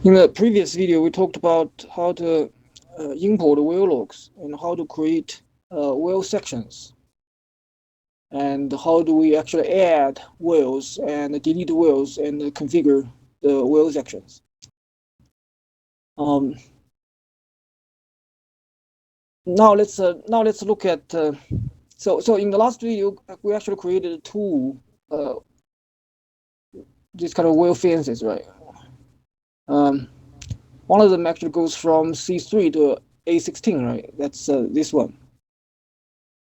In the previous video, we talked about how to import wheel logs and how to create wheel sections, and how do we actually add wheels and delete wheels and configure the wheel sections. Now let's look at so in the last video we actually created a tool, this kind of wheel fences, right? One of them actually goes from C3 to A16, right? That's this one.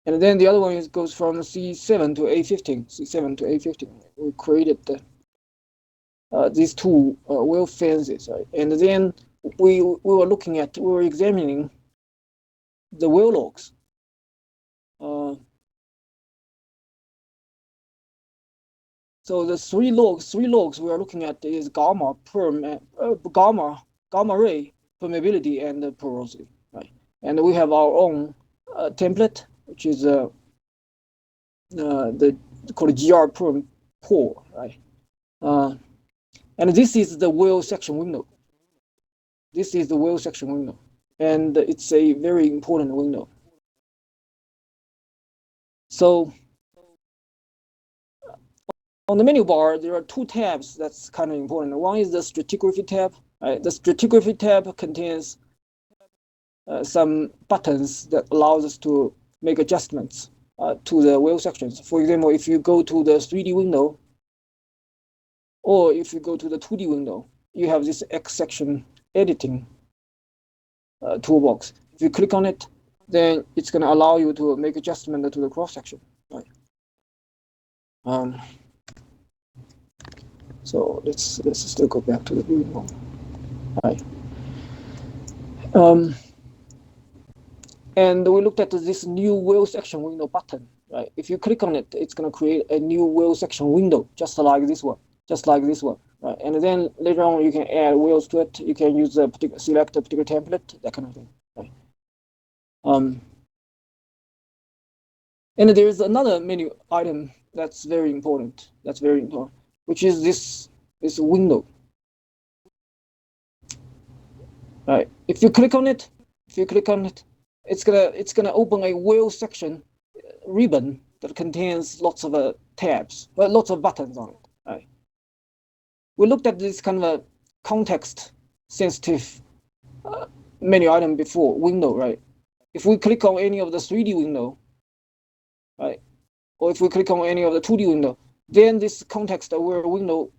And then the other one goes from C7 to A15, C7 to A15. We created these two wheel fences, right? And then we were examining the wheel logs. So the three logs we are looking at is gamma, gamma ray, permeability, and porosity, right? And we have our own template, which is the called GR perm pore, right? And this is the wheel section window. This is the wheel section window, and it's a very important window. So on the menu bar, there are two tabs that's kind of important. One is the stratigraphy tab. Right? The stratigraphy tab contains some buttons that allows us to make adjustments to the wheel sections. For example, if you go to the 3D window, or if you go to the 2D window, you have this X section editing toolbox. If you click on it, then it's going to allow you to make adjustment to the cross section. Right? So let's still go back to the viewing mode. Right. And we looked at this new wheel section window button. Right. If you click on it, it's going to create a new wheel section window, just like this one. Right. And then later on, you can add wheels to it. You can use select a particular template, that kind of thing. Right. And there's another menu item that's very important. Which is this window. Right. If you click on it, it's gonna open a wheel section ribbon that contains lots of tabs, lots of buttons on it. Right. We looked at this kind of a context-sensitive menu item before, window, right? If we click on any of the 3D window, right, or if we click on any of the 2D window, then this context-aware window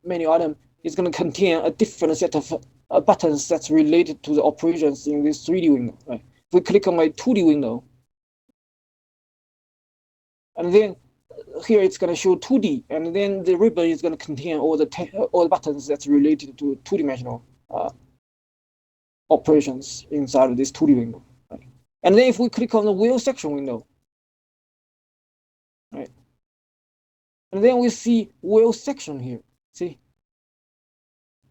menu item is going to contain a different set of buttons that's related to the operations in this 3D window. Right? If we click on a 2D window, and then here it's going to show 2D, and then the ribbon is going to contain all the buttons that's related to two-dimensional operations inside of this 2D window. Right? And then if we click on the wheel section window, right, and then we see wheel section here. See,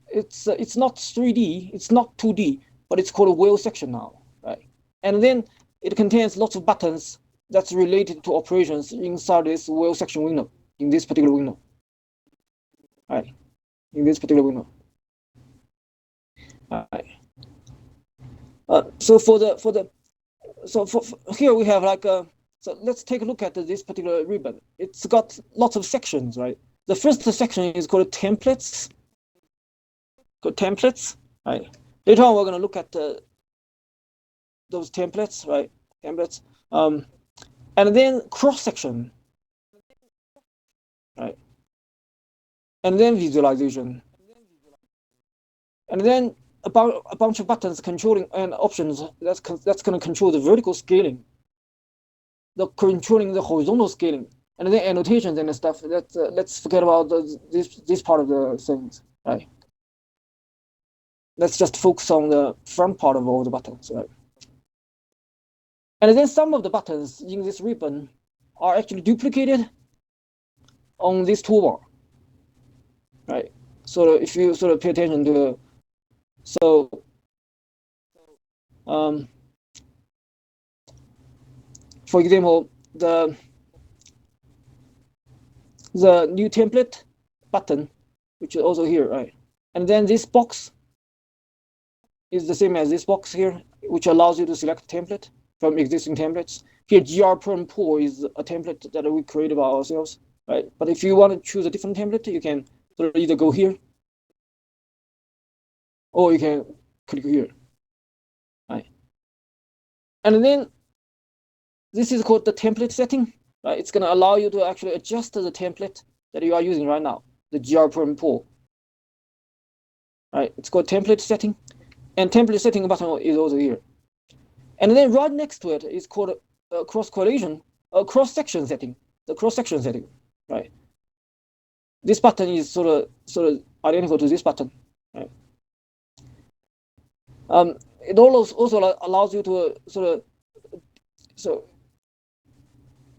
it's not 3D, it's not 2D, but it's called a wheel section now, right? And then it contains lots of buttons that's related to operations inside this wheel section window, in this particular window, right? In this particular window. All right. So here we have like so let's take a look at this particular ribbon. It's got lots of sections, right? The first section is called templates. Right? Later on, we're going to look at those templates, right? And then cross section, right? And then visualization, and then a bunch of buttons controlling and options that's going to control the vertical scaling, controlling the horizontal scaling, and then annotations and stuff. Let's forget about this part of the things, right? Let's just focus on the front part of all the buttons, right? And then some of the buttons in this ribbon are actually duplicated on this toolbar, right? So if you sort of pay attention to, for example, the new template button, which is also here, right? And then this box is the same as this box here, which allows you to select template from existing templates. Here, grperm_pool is a template that we created by ourselves, right? But if you want to choose a different template, you can sort of either go here, or you can click here, right? And then this is called the template setting, right? It's going to allow you to actually adjust the template that you are using right now, the grperm_pool, right? It's called template setting, and template setting button is also here. And then right next to it is called cross-correlation, cross-section setting, the cross-section setting, right? This button is sort of identical to this button, right? It also allows you to so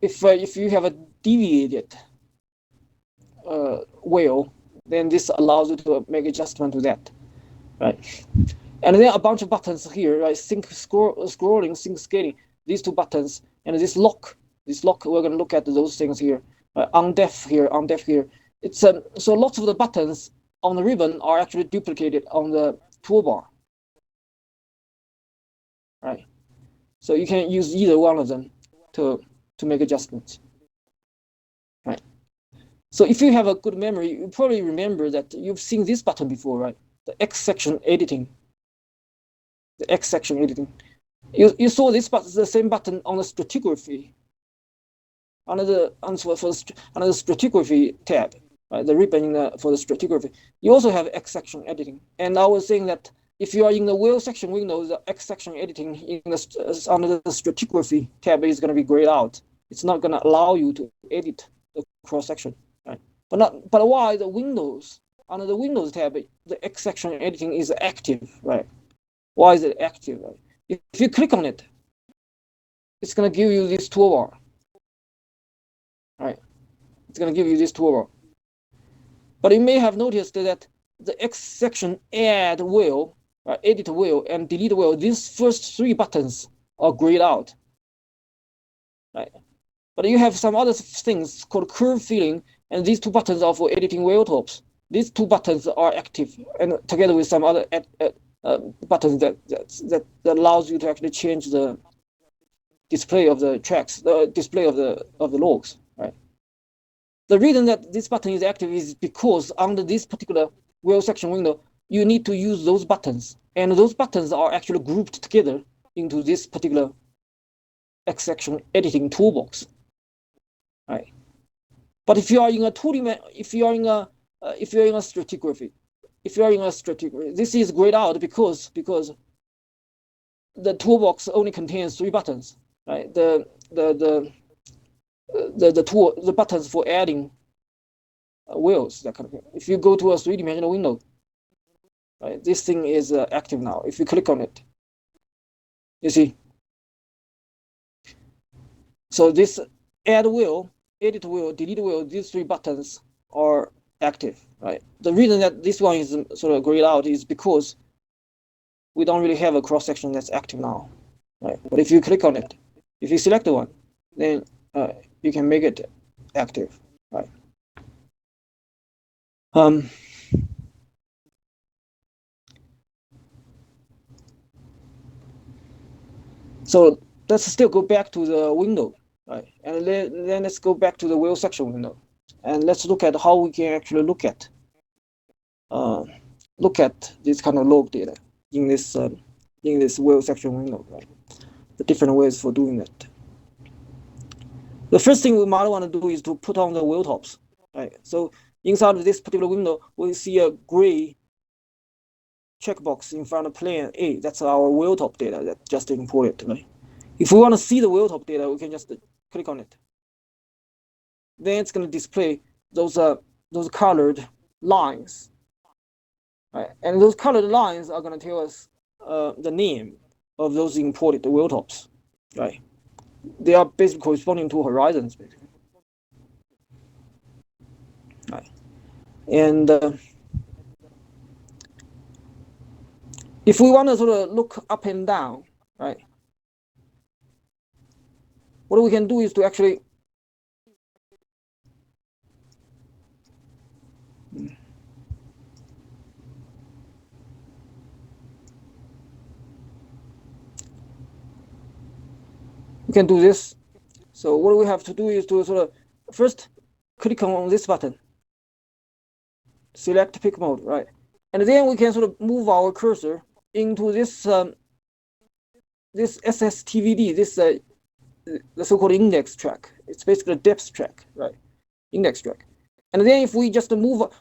if you have a deviated whale, then this allows you to make adjustment to that, right? And then a bunch of buttons here, right? Sync scrolling, sync scaling, these two buttons, and this lock. We're going to look at those things here. Undef here, undef here. It's so lots of the buttons on the ribbon are actually duplicated on the toolbar, right? So you can use either one of them to make adjustments, right? So if you have a good memory, you probably remember that you've seen this button before, right? The X section editing. The X section editing. You saw this button, the same button on the stratigraphy, under the stratigraphy tab, right? The ribbon for the stratigraphy. You also have X section editing. And I was saying that if you are in the whale section window, the X section editing under the stratigraphy tab is going to be grayed out. It's not going to allow you to edit the cross section, right? But why the Windows under the Windows tab, the X section editing is active, right? Why is it active? Right? If you click on it, it's going to give you this toolbar, right? It's going to give you this toolbar. But you may have noticed that the X section add whale, right, edit whale, and delete whale, these first three buttons are grayed out, right? But you have some other things called curve filling, and these two buttons are for editing whale tops. These two buttons are active, and together with some other buttons that allows you to actually change the display of the tracks, the display of the logs, right? The reason that this button is active is because under this particular whale section window, you need to use those buttons, and those buttons are actually grouped together into this particular X section editing toolbox, right? But if you are in a stratigraphy, this is grayed out because the toolbox only contains three buttons, right? The buttons for adding wheels, that kind of thing. If you go to a three-dimensional window, right, this thing is active now. If you click on it, you see. So this add wheel, edit wheel, delete wheel, these three buttons are active, right? The reason that this one is sort of grayed out is because we don't really have a cross section that's active now, right? But if you click on it, if you select the one, then you can make it active, right? So let's still go back to the window, right? And then let's go back to the whale section window, and let's look at how we can actually look at this kind of log data in this whale section window, right? The different ways for doing that. The first thing we might want to do is to put on the whale tops, right? So inside of this particular window, we see a gray checkbox in front of plane A. That's our whale top data that just imported, right? If we want to see the whale top data, we can just click on it. Then it's going to display those colored lines, right? And those colored lines are going to tell us the name of those imported whale tops, right? They are basically corresponding to horizons, basically, right? And if we want to sort of look up and down, right, what we can do is to actually can do this. So what we have to do is to sort of first click on this button, select pick mode, right? And then we can sort of move our cursor into this this SSTVD, this the so-called index track. It's basically a depth track, right? Index track. And then if we just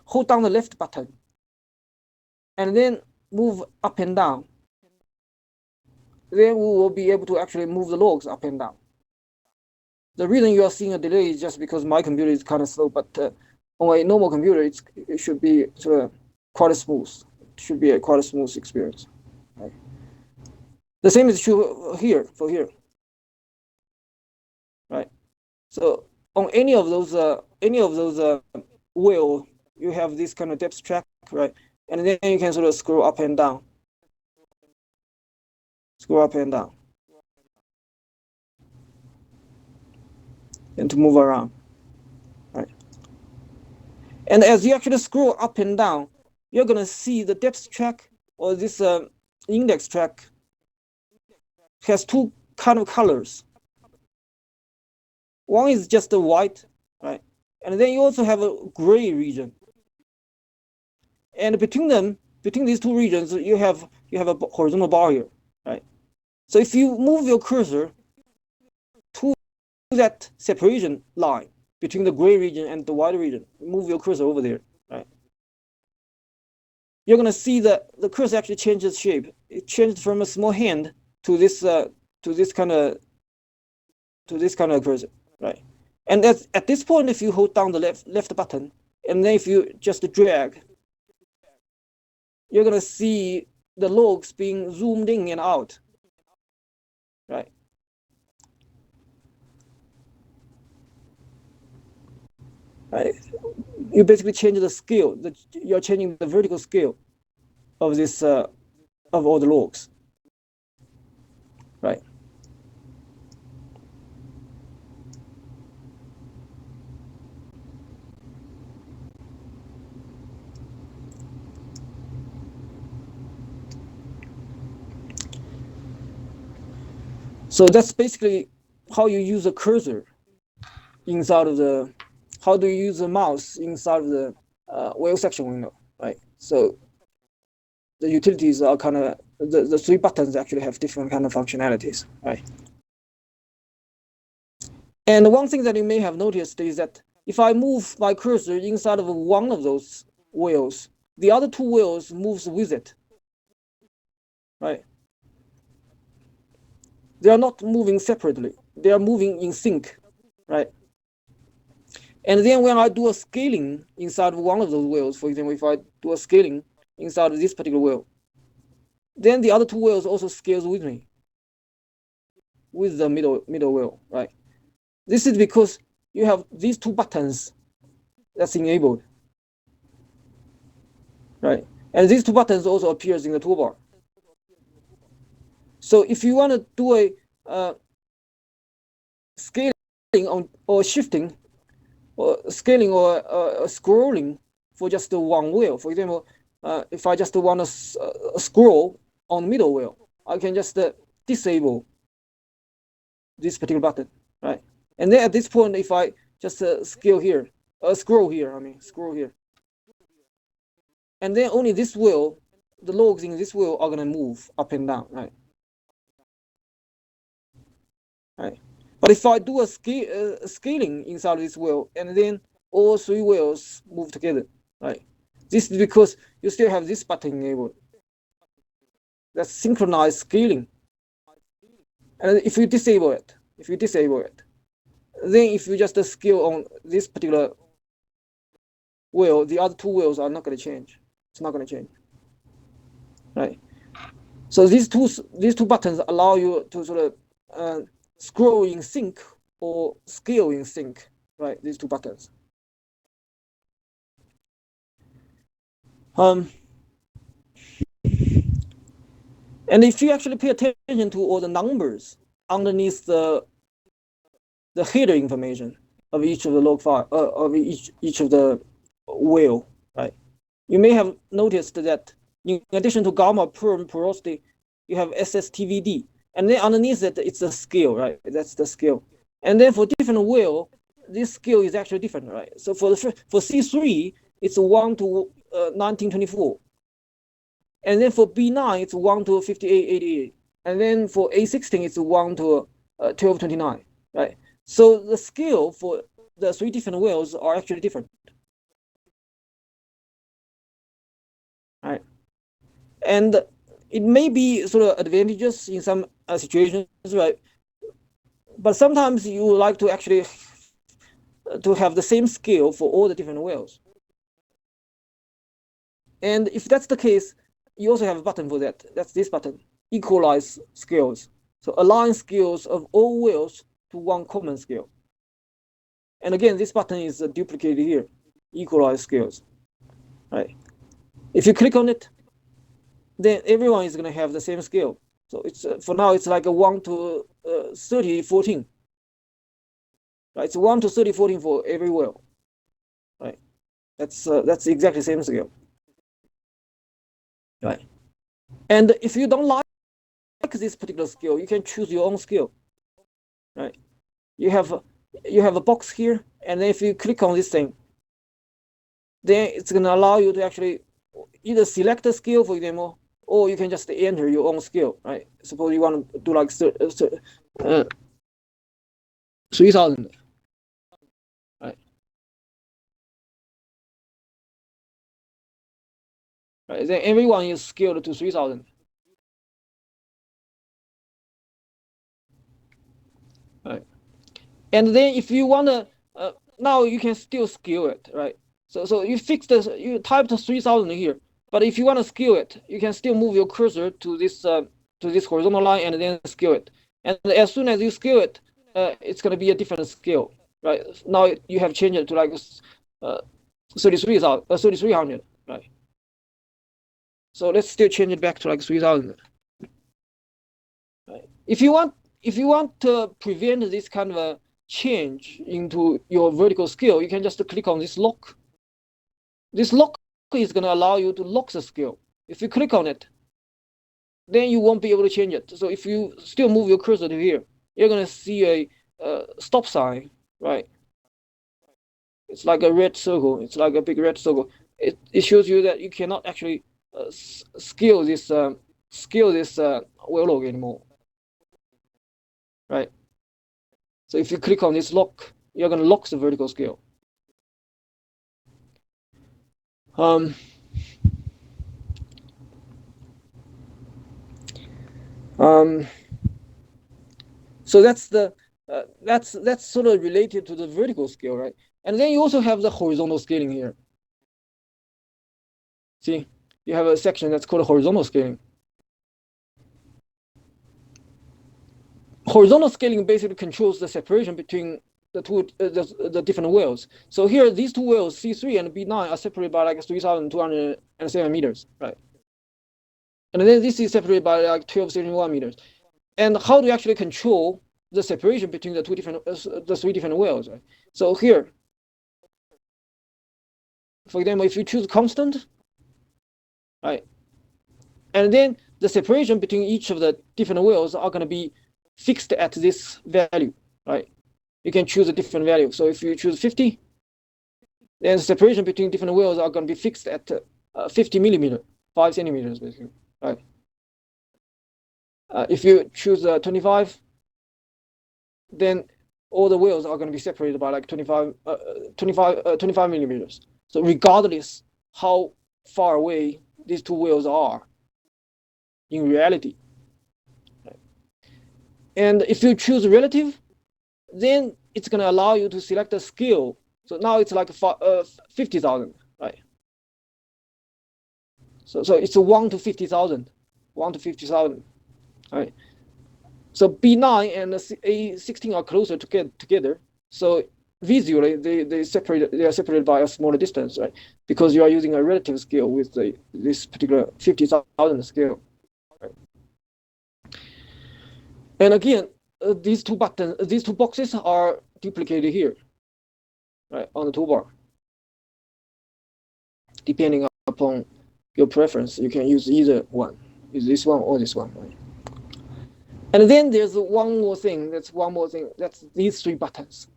hold down the left button, and then move up and down, then we will be able to actually move the logs up and down. The reason you are seeing a delay is just because my computer is kind of slow, but on a normal computer, it should be sort of quite smooth. It should be quite a smooth experience. Right? The same is true here, for here. Right? So on any of those wheel, you have this kind of depth track, right? And then you can sort of scroll up and down. Scroll up and down. And to move around, right? And as you actually scroll up and down, you're gonna see the depth track or this index track has two kind of colors. One is just the white, right? And then you also have a gray region. And between these two regions, you have a horizontal bar here, right? So if you move your cursor to that separation line between the gray region and the white region, move your cursor over there, right? You're gonna see that the cursor actually changes shape. It changed from a small hand to this kind of cursor, right? And at this point, if you hold down the left button, and then if you just drag, you're gonna see the logs being zoomed in and out, right? Right. You basically change the scale. You're changing the vertical scale of this of all the logs, right? So that's basically how you use a cursor inside of the. How do you use the mouse inside of the wheel section window, right? So the utilities are kind of the three buttons actually have different kind of functionalities, right? And one thing that you may have noticed is that if I move my cursor inside of one of those wheels, the other two wheels moves with it, right? They are not moving separately. They are moving in sync, right? And then when I do a scaling inside of one of those wheels, for example, if I do a scaling inside of this particular wheel, then the other two wheels also scales with me, with the middle wheel, right? This is because you have these two buttons that's enabled, right? And these two buttons also appears in the toolbar. So if you want to do a scaling or shifting, or scaling or scrolling for just one wheel, for example, if I just want to scroll on the middle wheel, I can just disable this particular button, right? And then at this point, if I just scroll here, scroll here, and then only this wheel, the logs in this wheel are gonna move up and down, right? Right. But if I do a scaling inside this wheel, and then all three wheels move together, right? This is because you still have this button enabled. That's synchronized scaling. And if you disable it, then if you just scale on this particular wheel, the other two wheels are not going to change. It's not going to change, right? So these two buttons allow you to sort of scroll in sync or scale in sync, right? These two buttons. And if you actually pay attention to all the numbers underneath the header information of each of the log file, of each of the wheel, right? You may have noticed that in addition to gamma, perm, porosity, you have SSTVD. And then underneath it, it's the scale, right? That's the scale. And then for different wheel, this scale is actually different, right? So for C3, it's 1 to 1924. And then for B9, it's 1 to 5888. And then for A16, it's 1 to 1229, right? So the scale for the three different whales are actually different, right? And it may be sort of advantageous in some situations, right? But sometimes you like to actually to have the same scale for all the different whales. And if that's the case, you also have a button for that. That's this button, equalize scales. So align scales of all whales to one common scale. And again, this button is duplicated here, equalize scales, right? If you click on it, then everyone is going to have the same scale. So it's for now, it's like a 1 to 30, 14. Right? It's 1 to 30, 14 for every whale, right? That's exactly the same scale, right? And if you don't like this particular scale, you can choose your own scale, right? You have a box here, and then if you click on this thing, then it's going to allow you to actually either select a scale, for example, or you can just enter your own scale, right? Suppose you want to do like 3,000, right? Right. Then everyone is scaled to 3,000. Right. And then if you want to, now you can still scale it, right? So you you typed 3,000 here, but if you want to scale it, you can still move your cursor to this horizontal line and then scale it. And as soon as you scale it, it's going to be a different scale, right? Now you have changed it to like 3,300, right? So let's still change it back to like 3,000. Right? If you want to prevent this kind of a change into your vertical scale, you can just click on this lock. This lock is going to allow you to lock the scale. If you click on it, then you won't be able to change it. So if you still move your cursor to here, you're going to see a stop sign, right? It's like a red circle. It's like a big red circle. It shows you that you cannot actually scale this whale log anymore, right? So if you click on this lock, you're going to lock the vertical scale. So that's sort of related to the vertical scale, right? And then you also have the horizontal scaling here. See, you have a section that's called horizontal scaling. Horizontal scaling basically controls the separation between the two the different whales. So here, these two whales, C3 and B9, are separated by like 3,207 meters, right? And then this is separated by like 1,271 meters. And how do you actually control the separation between the three different whales, right? So here, for example, if you choose constant, right, and then the separation between each of the different whales are going to be fixed at this value, right? You can choose a different value. So if you choose 50, then the separation between different whales are going to be fixed at 50 millimeter, 5 centimeters, basically, right? If you choose 25, then all the whales are going to be separated by like 25 millimeters. So regardless how far away these two whales are in reality. Right? And if you choose relative, then it's going to allow you to select a scale. So now it's like 50,000, right? So it's a 1 to 50,000, 1 to 50,000, right? So B9 and A16 are closer together. So visually, they are separated by a smaller distance, right? Because you are using a relative scale with this particular 50,000 scale. Right? And again, these two boxes are duplicated here, right, on the toolbar. Depending upon your preference, you can use either one, use this one or this one. Right? And then there's one more thing. That's these three buttons: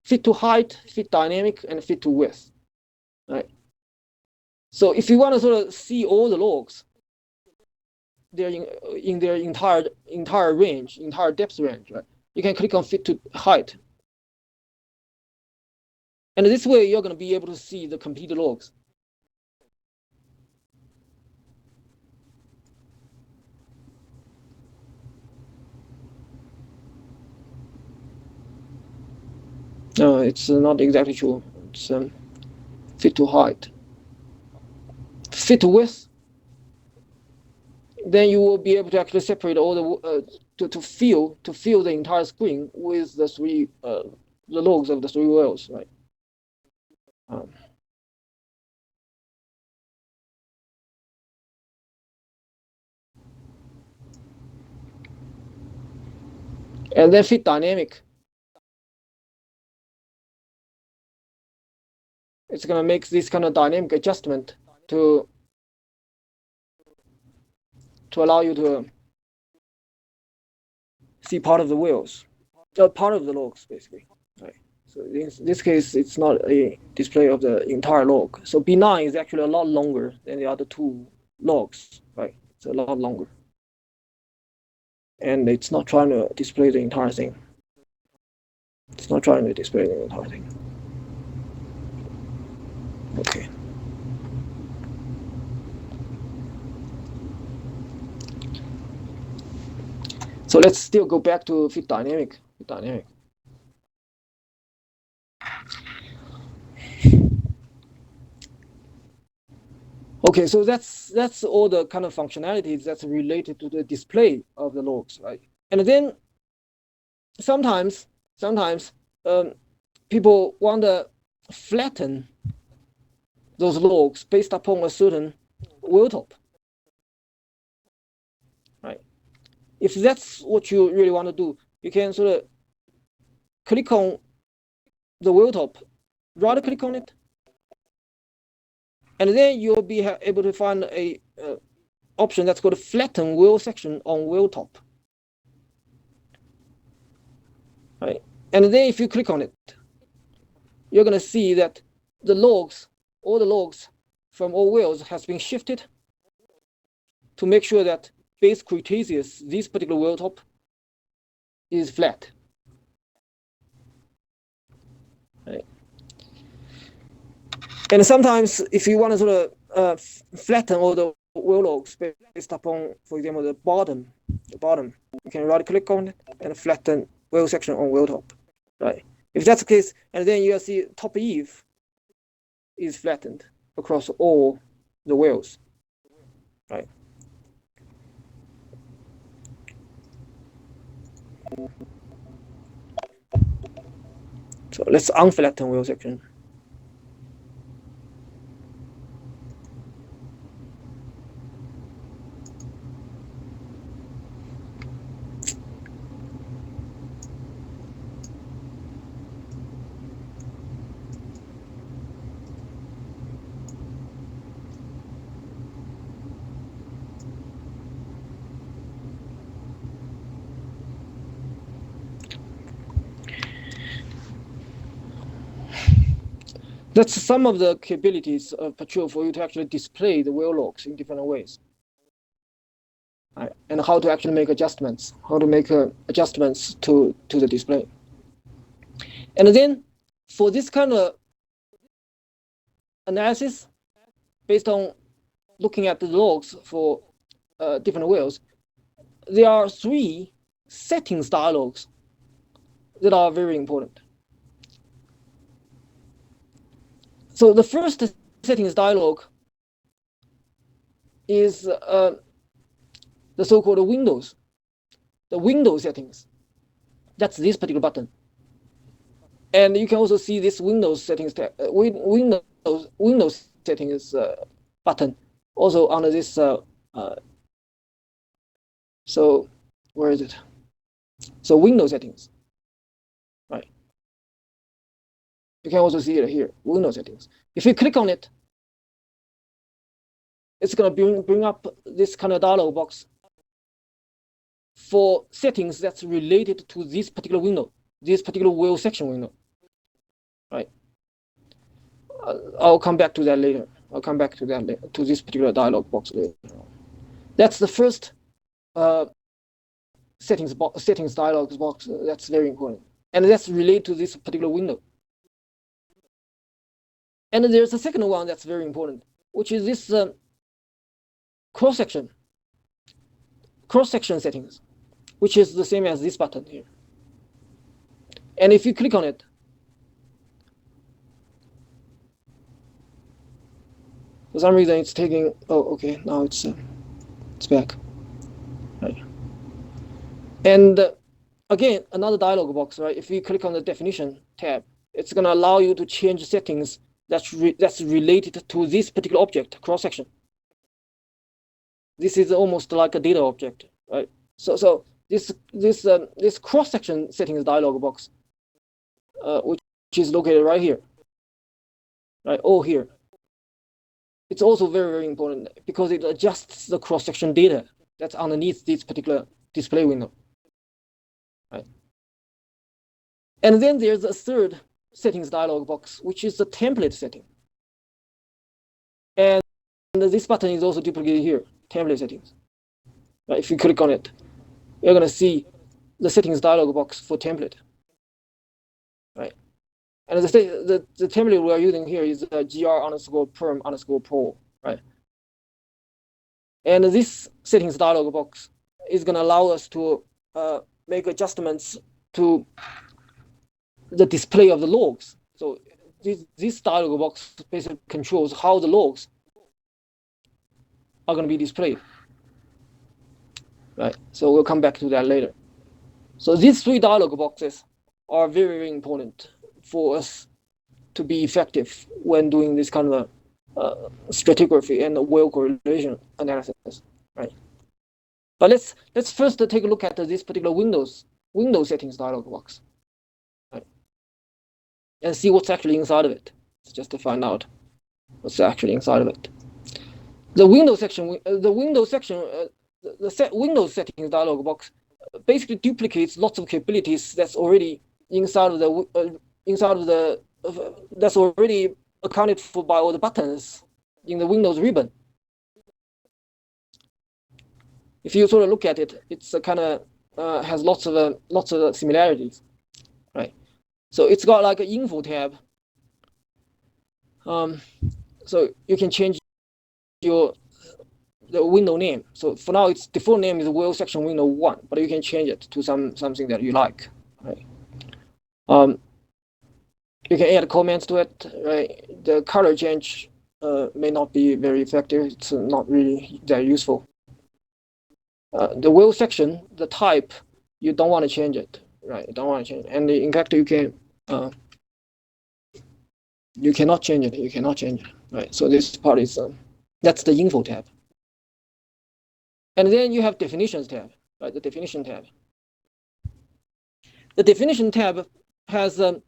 fit to height, fit dynamic, and fit to width. Right. So if you want to sort of see all the logs, they're in their entire range, entire depth range, right? You can click on fit to height. And this way you're going to be able to see the complete logs. No, it's not exactly true. It's fit to height. Fit to width, then you will be able to actually separate all the to fill the entire screen with the logs of the three wells, right? And then fit dynamic. It's going to make this kind of dynamic adjustment to allow you to see part of the wheels, part of the logs, basically. Right. So in this case, it's not a display of the entire log. So B9 is actually a lot longer than the other two logs, right? It's a lot longer. And it's not trying to display the entire thing. It's not trying to display the entire thing. Okay. So let's still go back to fit dynamic. Okay, so that's all the kind of functionalities that's related to the display of the logs, right? And then sometimes people want to flatten those logs based upon a certain wheel top, right? If that's what you really want to do, you can sort of click on the wheel top, right click on it, and then you'll be able to find a option that's called flatten wheel section on wheel top, right? And then if you click on it, you're going to see that all the logs from all wheels has been shifted to make sure that base Cretaceous, this particular wheel top, is flat. Right. And sometimes if you want to sort of flatten all the wheel logs based upon, for example, the bottom, you can right click on it and flatten wheel section on wheel top, right? If that's the case, and then you'll see top eave is flattened across all the wheels, right? So let's unflatten wheel section. That's some of the capabilities of Petrel for you to actually display the wheel logs in different ways. Right? And how to actually make adjustments, to the display. And then for this kind of analysis, based on looking at the logs for different wheels, there are three settings dialogues that are very important. So the first settings dialog is the so-called Windows, the Windows settings. That's this particular button. And you can also see this Windows settings Windows settings button also under this. So where is it? So Windows settings, right? You can also see it here, Windows settings. If you click on it, it's going to bring up this kind of dialog box for settings that's related to this particular window, this particular wheel section window, right? I'll come back to that later. I'll come back to that later, to this particular dialog box later. That's the first settings dialog box. That's very important, and that's related to this particular window. And there's a second one that's very important, which is this cross-section settings, which is the same as this button here. And if you click on it, for some reason it's taking, oh, okay, now it's back. Right. And again, another dialog box, right? If you click on the definition tab, it's going to allow you to change settings that's related to this particular object, cross-section. This is almost like a data object, right? So this cross-section settings dialog box, which is located right here, right? Oh, here. It's also very, very important because it adjusts the cross-section data that's underneath this particular display window, right? And then there's a third settings dialog box, which is the template setting. And this button is also duplicated here, template settings. Right? If you click on it, you're going to see the settings dialog box for template, right? And the template we are using here is gr_perm_pro, right? And this settings dialog box is going to allow us to make adjustments to the display of the logs. So this dialog box basically controls how the logs are going to be displayed, right? So we'll come back to that later. So these three dialog boxes are very, very important for us to be effective when doing this kind of stratigraphy and wheel correlation analysis, right? But let's first take a look at this particular Windows settings dialog box, right? And see what's actually inside of it, just to find out what's actually inside of it. The Windows section, Windows settings dialog box basically duplicates lots of capabilities that's already inside of the that's already accounted for by all the buttons in the Windows ribbon. If you sort of look at it, it's a kind of has lots of similarities, right? So it's got like an info tab. So you can change the window name. So for now, its default name is wheel section window 1, but you can change it to something that you like, right? You can add comments to it, right? The color change may not be very effective. It's not really that useful. The wheel section, the type, you don't want to change it, right? You don't want to change it. And in fact, you cannot change it. You cannot change it, right? So this part is that's the info tab. And then you have definitions tab, right? The definition tab. The definition tab has a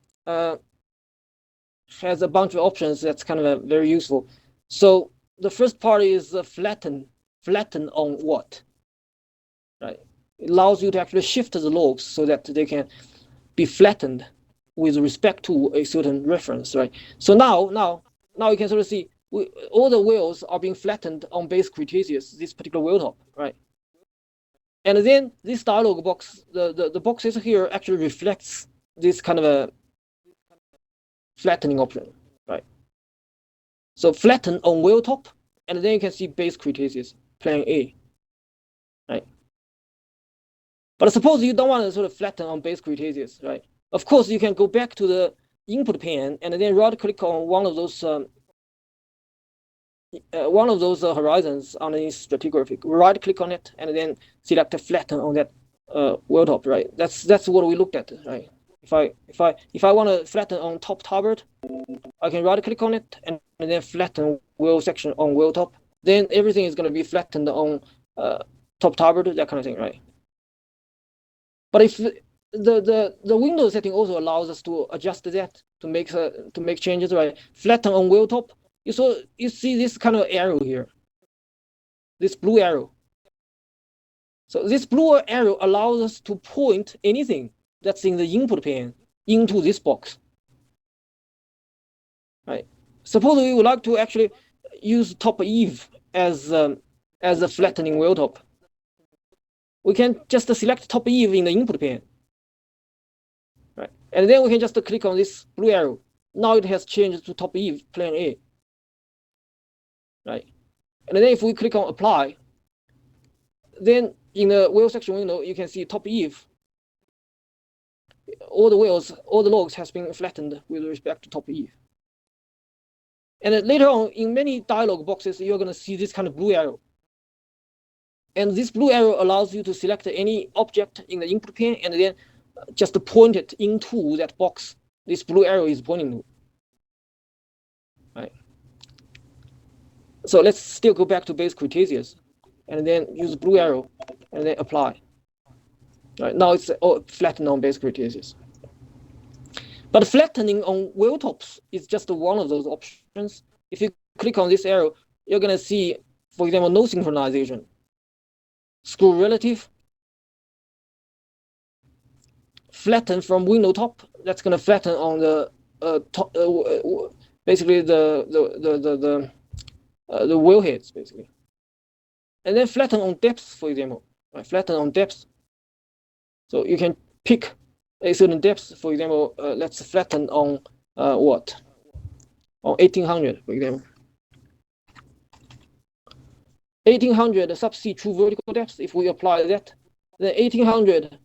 bunch of options that's kind of very useful. So the first part is flatten on what, right? It allows you to actually shift the logs so that they can be flattened with respect to a certain reference, right? So now you can sort of see all the wheels are being flattened on base Cretaceous, this particular wheel top, right? And then this dialog box, the boxes here actually reflects this kind of a flattening option, right? So flatten on wheel top, and then you can see base Cretaceous, plan A, right? But suppose you don't want to sort of flatten on base Cretaceous, right? Of course, you can go back to the input pane and then right-click on one of those horizons underneath stratigraphy. Right-click on it and then select flatten on that wheel top, right? That's what we looked at, right? If I want to flatten on top starboard, I can right-click on it and then flatten wheel section on wheel top. Then everything is going to be flattened on top starboard, that kind of thing, right? But if the window setting also allows us to adjust that to make changes, right? Flatten on wheel top. You see this kind of arrow here, this blue arrow. So this blue arrow allows us to point anything that's in the input pane into this box. Right. Suppose we would like to actually use top eve as a flattening wheel top. We can just select top eve in the input pane. Right. And then we can just click on this blue arrow. Now it has changed to top eve plane A. Right. And then if we click on apply, then in the wheel section window, you can see top eve. All the wheels, all the logs has been flattened with respect to top eve. And then later on, in many dialog boxes, you're going to see this kind of blue arrow. And this blue arrow allows you to select any object in the input pane and then just point it into that box this blue arrow is pointing to. Right. So let's still go back to base Cretaceous and then use blue arrow and then apply. Right. Now it's flattened on base Cretaceous. But flattening on wheel tops is just one of those options. If you click on this arrow, you're going to see, for example, no synchronization. Screw relative. Flatten from window top. That's going to flatten on the top, basically the wheel heads, basically. And then flatten on depth, for example. Right? Flatten on depth. So you can pick a certain depth, for example, let's flatten on what? On 1800, for example. 1800 subsea true vertical depth, if we apply that, then 1800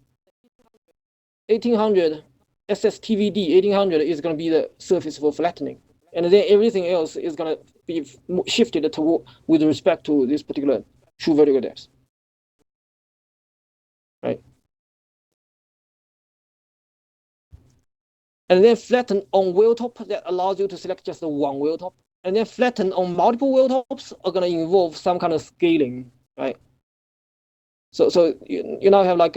SSTVD 1800 is going to be the surface for flattening. And then everything else is going to be shifted to with respect to this particular true vertical depth. Right? And then flatten on wheel top, that allows you to select just one wheel top. And then flatten on multiple wheel tops are going to involve some kind of scaling, right? So you now have like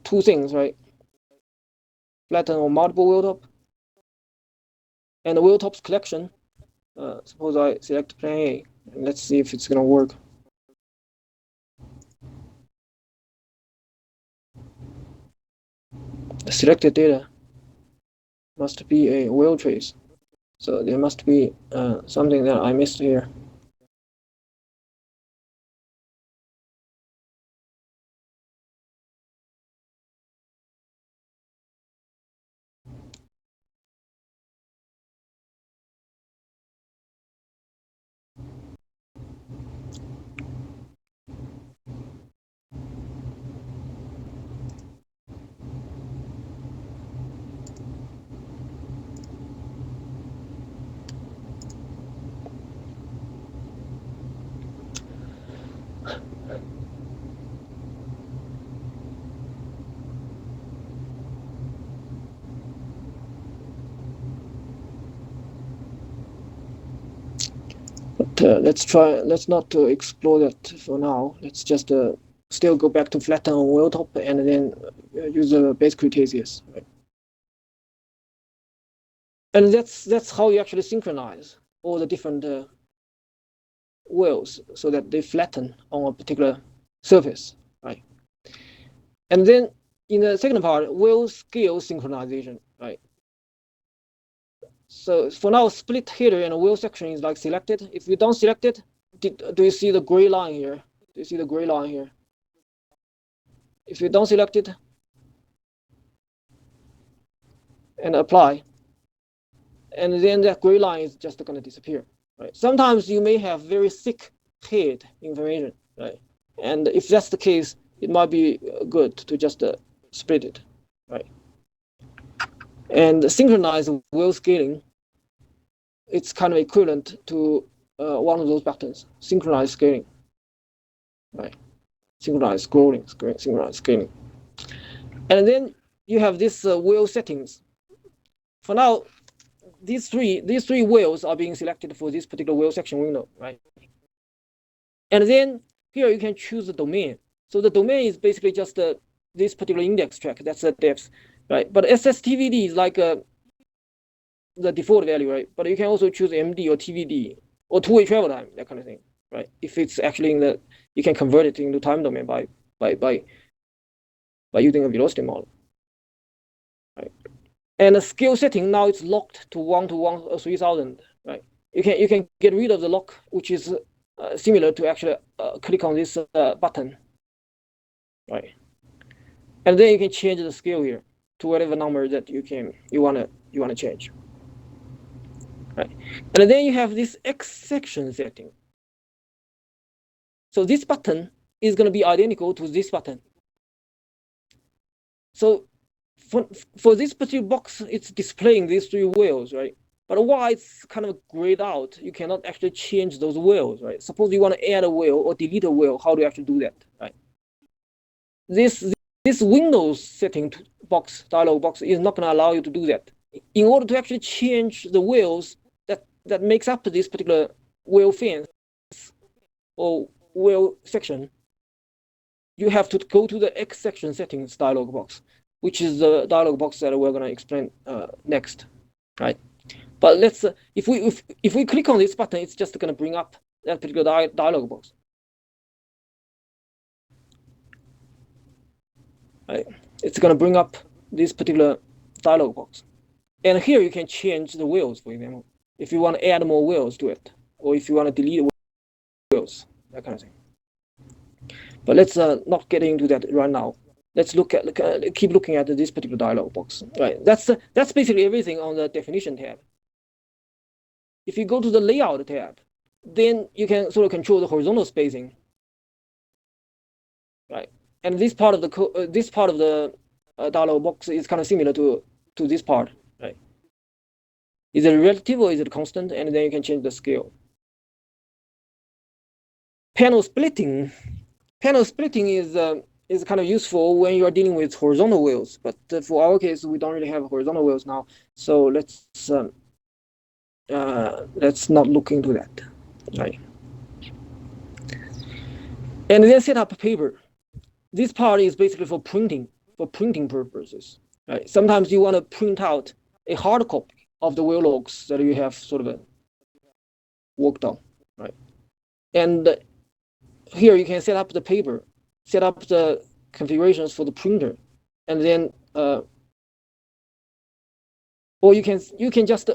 two things, right? Flatten on multiple wheel top. And the wheel tops collection, suppose I select plane A, and let's see if it's going to work. The selected data must be a wheel trace. So there must be something that I missed here. But let's not explore that for now. Let's just still go back to flatten on wheel top and then use the base Cretaceous. Right? And that's how you actually synchronize all the different wheels so that they flatten on a particular surface, right? And then in the second part, wheel scale synchronization, right? So for now, split header and wheel section is like selected. If you don't select it, do you see the gray line here? Do you see the gray line here? If you don't select it and apply, and then that gray line is just going to disappear, right? Sometimes you may have very thick head information, right? And if that's the case, it might be good to just split it, right? And synchronized wheel scaling, it's kind of equivalent to one of those buttons, synchronized scaling, right? Synchronized scrolling, synchronized scaling. And then you have this wheel settings. For now, these three wheels are being selected for this particular wheel section window, right? And then here you can choose the domain. So the domain is basically just this particular index track, that's the depth, right? But SSTVD is like the default value, right? But you can also choose MD or TVD or two-way travel time, that kind of thing, right? If it's actually in the, you can convert it into time domain by using a velocity model, right? And the scale setting now it's locked to 1 to 1 3000, right? You can get rid of the lock, which is similar to actually click on this button, right? And then you can change the scale here to whatever number that you wanna change, right? And then you have this X section setting. So this button is going to be identical to this button. So for this particular box, it's displaying these three wheels, right? But why it's kind of grayed out, you cannot actually change those wheels, right? Suppose you want to add a wheel or delete a wheel, how do you actually do that, right? This Windows setting box, dialog box, is not going to allow you to do that. In order to actually change the wheels that makes up this particular wheel fence or wheel section, you have to go to the X section settings dialog box, which is the dialog box that we're going to explain next, right? But let's if we click on this button, it's just going to bring up that particular dialog box, right? It's going to bring up this particular dialog box, and here you can change the wheels, for example, if you want to add more wheels to it, or if you want to delete wheels, that kind of thing. But let's not get into that right now. Let's keep looking at this particular dialog box, right? That's basically everything on the definition tab. If you go to the layout tab, then you can sort of control the horizontal spacing, right? And this part of the dialog box is kind of similar to this part, right? Is it relative or is it constant? And then you can change the scale. Panel splitting is kind of useful when you are dealing with horizontal wheels, but for our case, we don't really have horizontal wheels now. So let's not look into that, right? And then set up a paper. This part is basically for printing purposes, right? Sometimes you want to print out a hard copy of the wheel logs that you have sort of worked on, right? And here you can set up the paper, set up the configurations for the printer, and then or you can just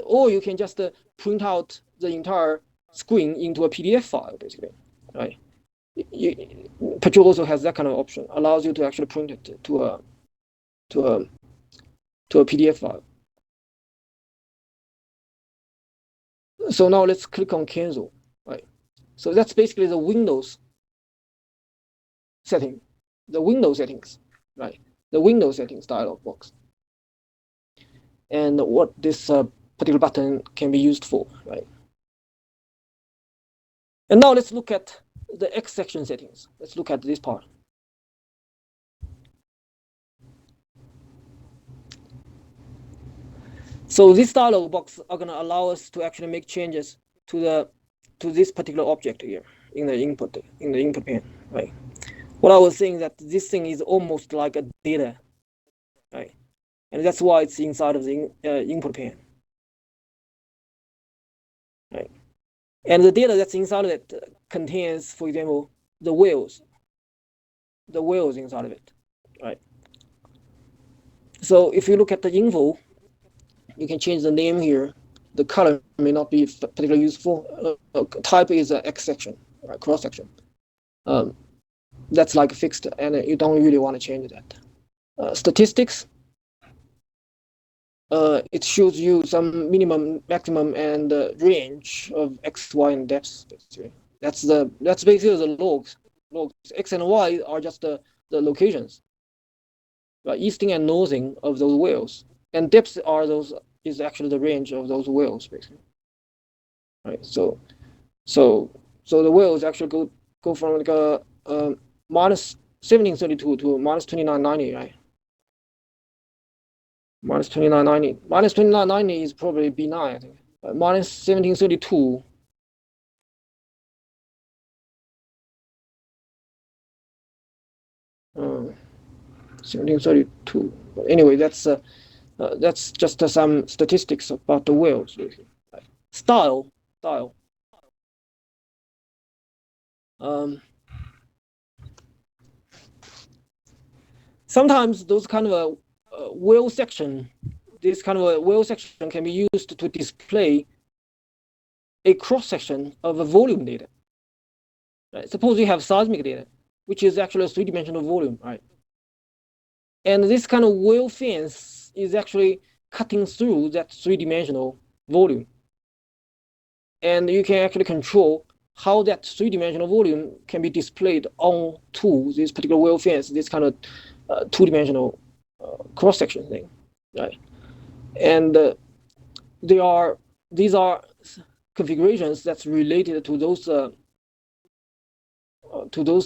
print out the entire screen into a PDF file, basically, right? Petrel also has that kind of option, allows you to actually print it to a PDF file. So now let's click on cancel, right? So that's basically the Windows setting, the Windows settings, right? The Windows settings dialog box, and what this particular button can be used for, right? And now let's look at the X section settings. Let's look at this part. So this dialog box are going to allow us to actually make changes to this particular object here in the input pane, right? What I was saying that this thing is almost like a data, right? And that's why it's inside of the input pane, right? And the data that's inside of it contains, for example, the wheels inside of it, right? So if you look at the info, you can change the name here. The color may not be particularly useful. Type is an X section, right? Cross section. That's like fixed, and you don't really want to change that. Statistics. It shows you some minimum, maximum, and range of X, Y, and depths. Basically, that's basically the logs. Logs X and Y are just the locations, right? Easting and northing of those whales, and depths is actually the range of those whales, basically. Right. So the whales actually go from like a minus 1732 to minus 2990, right? Minus 2990. Minus 2990 is probably B9, I think. Minus 1732. Uh, 1732. But anyway, that's just some statistics about the whales. Style. Sometimes those kind of a wheel section, this kind of a wheel section can be used to display a cross section of a volume data. Right? Suppose you have seismic data, which is actually a three-dimensional volume, right? And this kind of wheel fence is actually cutting through that three-dimensional volume. And you can actually control how that three-dimensional volume can be displayed onto this particular wheel fence, this kind of two-dimensional cross-section thing, right? And these are configurations that's related to those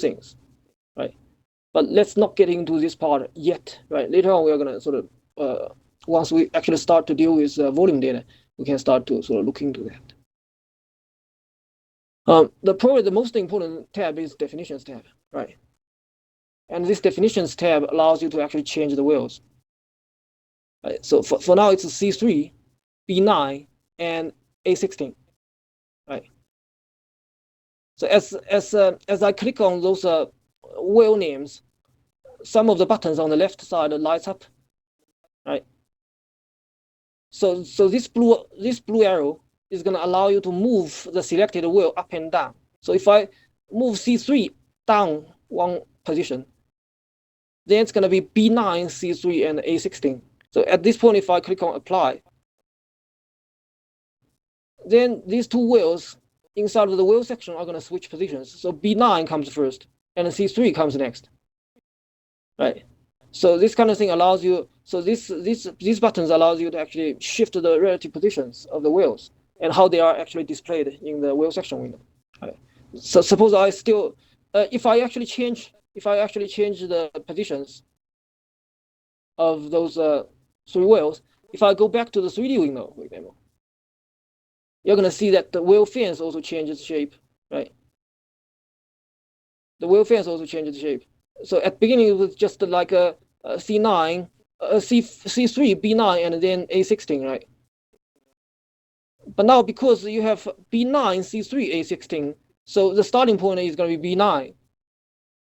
things, right? But let's not get into this part yet, right? Later on, we're gonna sort of once we actually start to deal with volume data, we can start to sort of look into that. Probably the most important tab is definitions tab, right? And this definitions tab allows you to actually change the wheels. Right? So for now, it's C3, B9, and A16, right? So as I click on those wheel names, some of the buttons on the left side lights up, right? So this blue arrow is going to allow you to move the selected wheel up and down. So if I move C3 down one position, then it's going to be B9, C3, and A16. So at this point, if I click on apply, then these two wheels inside of the wheel section are going to switch positions. So B9 comes first, and C3 comes next, right? So this kind of thing allows you, so these buttons allows you to actually shift the relative positions of the wheels and how they are actually displayed in the wheel section window. Right? So suppose I still, if I actually change the positions of those three wheels, if I go back to the 3D window, for example, you're going to see that the wheel fence also changes shape, right? The wheel fence also changes shape. So at the beginning, it was just like a C9, C3, B9, and then A16, right? But now because you have B9, C3, A16, so the starting point is going to be B9,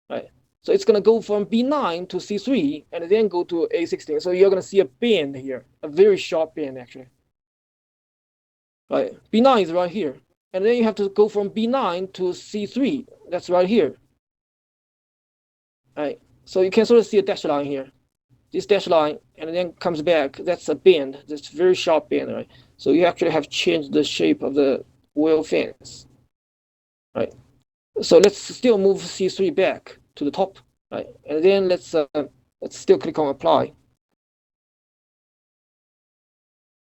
right? So it's going to go from B9 to C3 and then go to A16. So you're going to see a bend here, a very sharp bend actually. Right, B9 is right here. And then you have to go from B9 to C3. That's right here. Right, so you can sort of see a dashed line here. This dashed line, and then comes back. That's a bend. That's a very sharp bend, right? So you actually have changed the shape of the wheel fence, right? So let's still move C3 back to the top, right? And then let's still click on apply.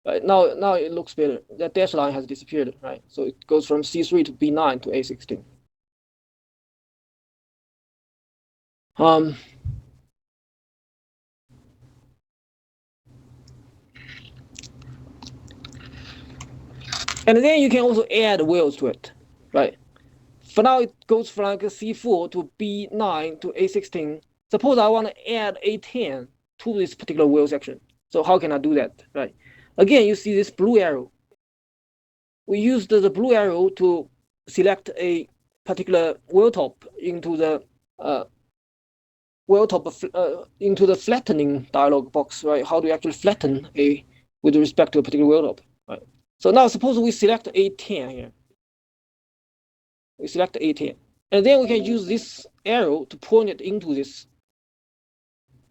Right, now it looks better. That dashed line has disappeared, right? So it goes from C3 to B9 to A16. And then you can also add wheels to it, right? For now, it goes from like C4 to B9 to A16. Suppose I want to add A10 to this particular wheel section. So how can I do that, right? Again, you see this blue arrow. We used the blue arrow to select a particular wheel top into the into the flattening dialog box, right? How do you actually flatten with respect to a particular wheel top, right? So now suppose we select A10 here. We select A10. And then we can use this arrow to point it into this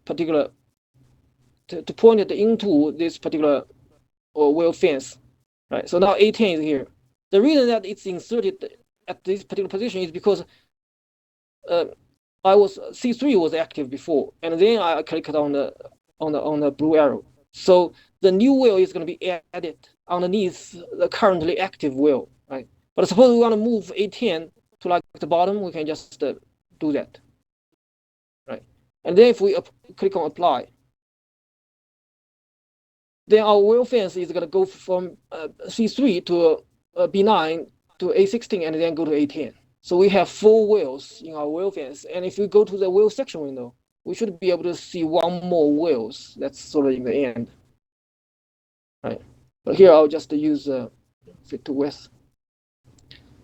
particular, wheel fence, right? So now A10 is here. The reason that it's inserted at this particular position is because C3 was active before, and then I clicked on the blue arrow. So the new wheel is going to be added underneath the currently active wheel, right? But suppose we want to move A10 to like the bottom, we can just do that, right? And then if we click on apply, then our wheel fence is going to go from C3 to B9 to A16 and then go to A10. So we have 4 wheels in our wheel fence. And if we go to the wheel section window, we should be able to see one more wheels. That's sort of in the end, right? But here I'll just use fit to width.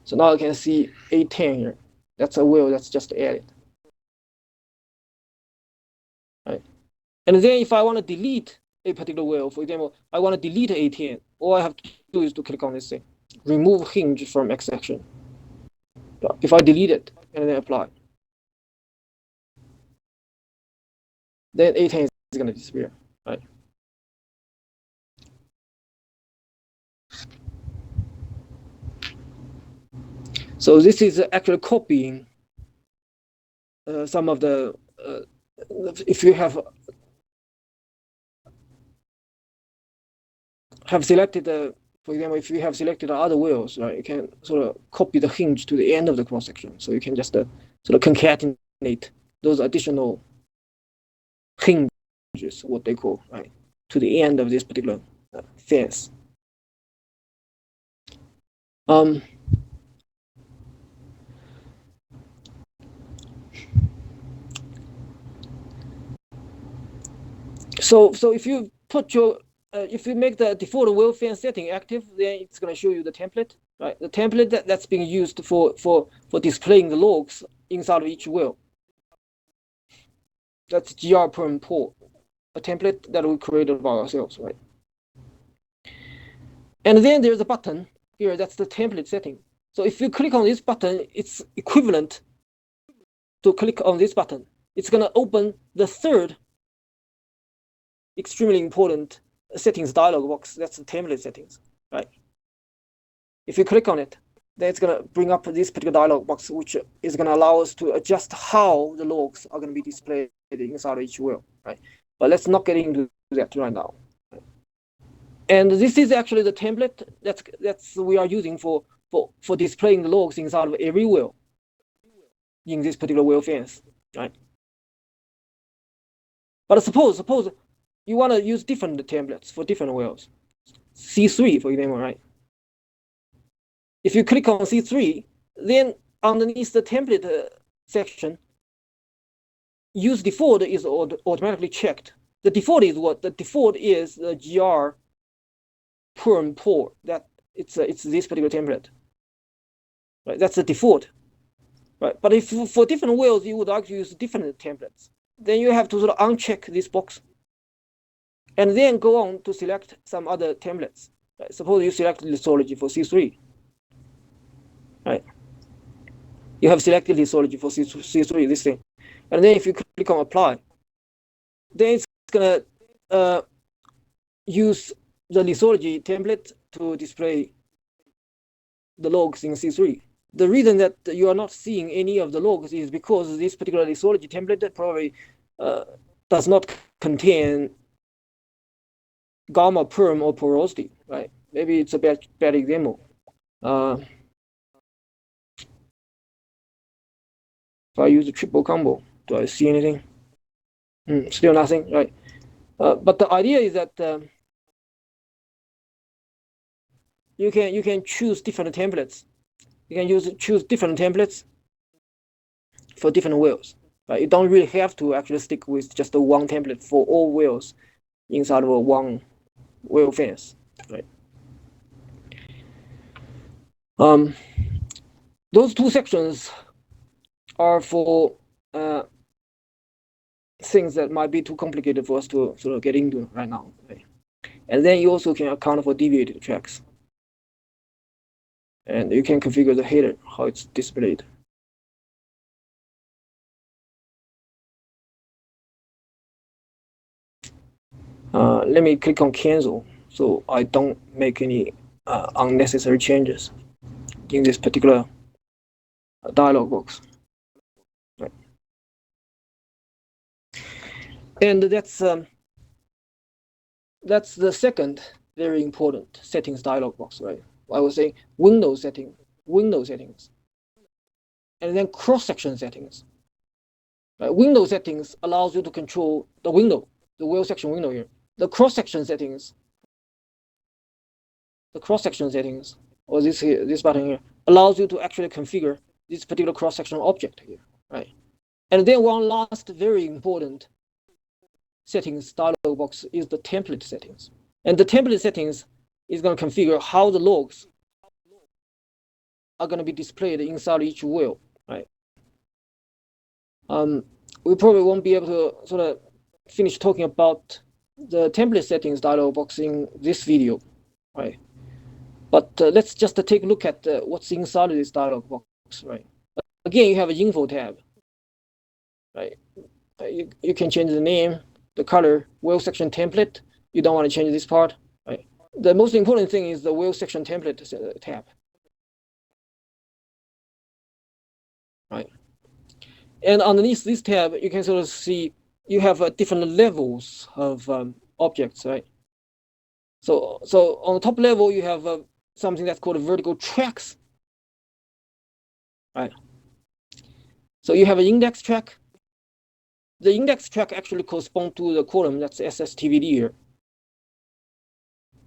So now I can see A10 here. That's a wheel that's just added. Right? And then if I want to delete a particular wheel, for example, I want to delete A10, all I have to do is to click on this thing, remove hinge from X section. If I delete it and then apply, then A10 is going to disappear, right? So this is actually copying some of the, if you have selected, for example, if you have selected other wheels, right, you can sort of copy the hinge to the end of the cross section. So you can just sort of concatenate those additional hinges, what they call, right, to the end of this particular fence. So if you put your if you make the default wheel fence setting active, then it's going to show you the template, right? The template that's being used for displaying the logs inside of each wheel. That's gr perm port, a template that we created by ourselves, right? And then there's a button here. That's the template setting. So if you click on this button, it's equivalent to click on this button. It's going to open the third extremely important settings dialog box. That's the template settings, right? If you click on it, then it's going to bring up this particular dialog box, which is going to allow us to adjust how the logs are going to be displayed inside of each wheel, right? But let's not get into that right now. Right? And this is actually the template that's we are using for displaying the logs inside of every wheel in this particular wheel fence, right? But suppose you want to use different templates for different wheels. C3, for example, right? If you click on C3, then underneath the template section, use default is automatically checked. The default is what? The default is the gr perm port. That it's this particular template, right? That's the default, right? But if for different wheels you would like to use different templates, then you have to sort of uncheck this box, and then go on to select some other templates. Right? Suppose you select lithology for C3, right? You have selected lithology for C3, this thing, and then if you click on apply, then it's gonna use the lithology template to display the logs in C3. The reason that you are not seeing any of the logs is because this particular lithology template probably does not contain gamma, perm, or porosity, right? Maybe it's a bad example. If I use a triple combo, do I see anything? Still nothing, right? But the idea is that you can choose different templates. You can choose different templates for different wheels. Right? You don't really have to actually stick with just the one template for all wheels inside of a one wheel fence, right? Those two sections are for things that might be too complicated for us to sort of get into right now. Right? And then you also can account for deviated tracks. And you can configure the header, how it's displayed. Let me click on cancel so I don't make any unnecessary changes in this particular dialog box. Right. And that's the second very important settings dialog box, right? I was saying window settings, and then cross-section settings. Right? Window settings allows you to control the window, the wheel section window here. The cross-section settings, or this button here, allows you to actually configure this particular cross-section object here, right? And then one last very important settings dialog box is the template settings. And the template settings is going to configure how the logs are going to be displayed inside each wheel, right? we probably won't be able to sort of finish talking about the template settings dialog box in this video, right? But let's just take a look at what's inside of this dialog box, right? Again, you have an info tab, right? You can change the name, the color, wheel section template. You don't want to change this part, right? The most important thing is the wheel section template tab, right? And underneath this tab, you can sort of see you have different levels of objects, right? So on the top level, you have something that's called vertical tracks, right? So you have an index track. The index track actually corresponds to the column that's SSTVD here,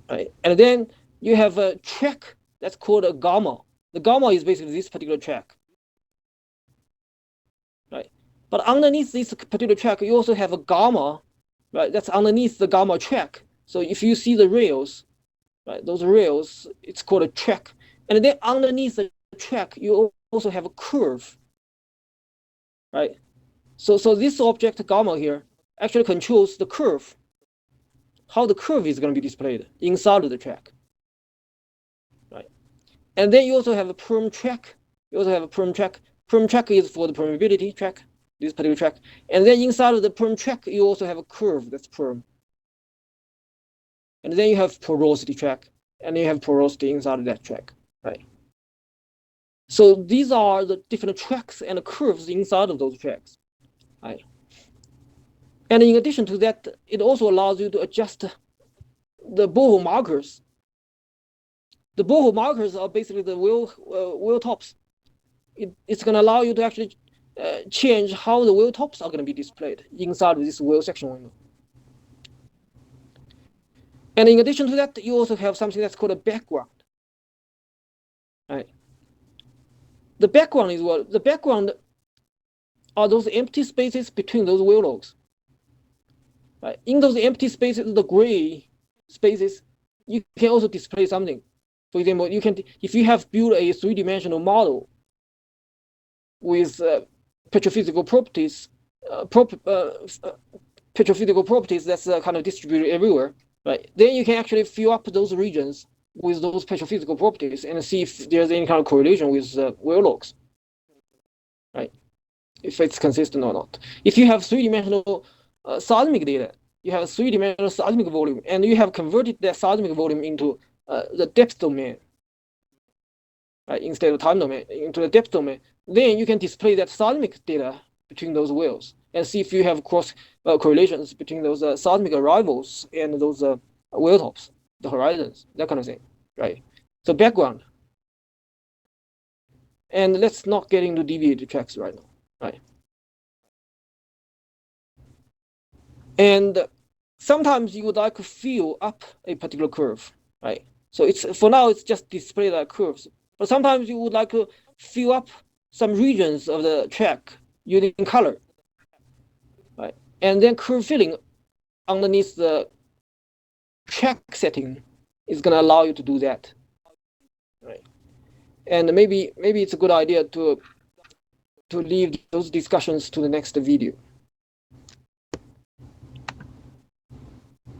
right? And then you have a track that's called a gamma. The gamma is basically this particular track, right? But underneath this particular track, you also have a gamma, right? That's underneath the gamma track. So if you see the rails, right, those rails, it's called a track. And then underneath the track, you also have a curve, right? So this object gamma here actually controls the curve, how the curve is going to be displayed inside of the track, right? And then you also have a perm track. You also have a perm track. Perm track is for the permeability track, this particular track. And then inside of the perm track, you also have a curve that's perm. And then you have porosity track, and you have porosity inside of that track, right? So these are the different tracks and curves inside of those tracks, right? And in addition to that, it also allows you to adjust the borehole markers. The borehole markers are basically the wheel tops. It's going to allow you to actually change how the wheel tops are going to be displayed inside of this wheel section window. And in addition to that, you also have something that's called a background. Right? The background is what? The background are those empty spaces between those wheel logs. Right? In those empty spaces, the gray spaces, you can also display something. For example, you can, if you have built a three-dimensional model with petrophysical properties, petrophysical properties that's kind of distributed everywhere, right? Then you can actually fill up those regions with those petrophysical properties and see if there's any kind of correlation with wheel logs, right? If it's consistent or not. If you have three-dimensional seismic data, you have a three-dimensional seismic volume, and you have converted that seismic volume into the depth domain, right? Instead of time domain, into the depth domain, then you can display that seismic data between those whales and see if you have cross correlations between those seismic arrivals and those whale tops, the horizons, that kind of thing, right? So background. And let's not get into deviated tracks right now, right? And sometimes you would like to fill up a particular curve, right? So it's for now it's just display like curves, but sometimes you would like to fill up some regions of the track using color, right? And then curve filling underneath the track setting is going to allow you to do that, right? And maybe it's a good idea to leave those discussions to the next video.